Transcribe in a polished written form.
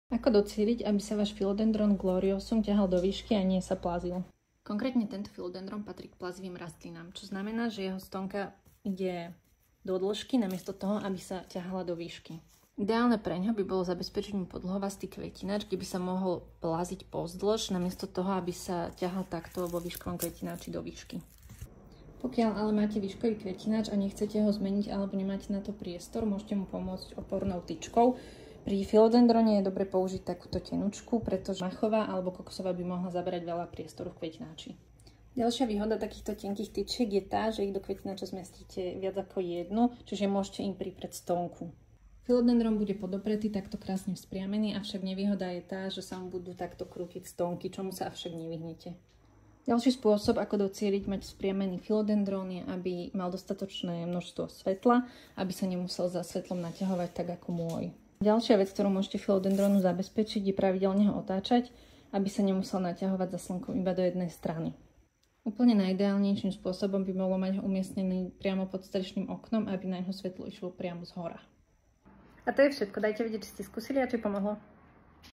Ako docieliť, aby sa váš Philodendron gloriosum ťahal do výšky a nie sa plazil? Konkrétne tento Philodendron patrí k plazivým rastlinám, čo znamená, že jeho stonka ide do dĺžky namiesto toho, aby sa ťahala do výšky. Ideálne pre ňo by bolo zabezpečiť mu podlhovastý kvetinač, kde by sa mohol plaziť pozdĺž, namiesto toho, aby sa ťahal takto vo výškovom kvetináči do výšky. Pokiaľ ale máte výškový kvetinač a nechcete ho zmeniť alebo nemáte na to priestor, môžete mu pomôcť opornou tyčkou. Pri Philodendrone je dobre použiť takúto tenučku, pretože machová alebo kokosová by mohla zaberať veľa priestoru v kvetináči. Ďalšia výhoda takýchto tenkých tyčiek je tá, že ich do kvetináča zmestíte viac ako jednu, čiže môžete im priprieť stonku. Philodendron bude podopretý takto krásne vzpriamený, avšak nevýhoda je tá, že sa mu budú takto krútiť stonky, čomu sa avšak nevyhnete. Ďalší spôsob, ako docieliť mať vzpriamený Philodendron, je, aby mal dostatočné množstvo svetla, aby sa nemusel za svetlom naťahovať tak ako môj. Ďalšia vec, ktorú môžete Philodendronu zabezpečiť, je pravidelne ho otáčať, aby sa nemusel naťahovať za slnkom iba do jednej strany. Úplne najideálnejším spôsobom by bolo mať ho umiestnený priamo pod strešným oknom, aby na jeho svetlo išlo priamo z hora. A to je všetko. Dajte vedieť, či ste skúsili a či pomohlo.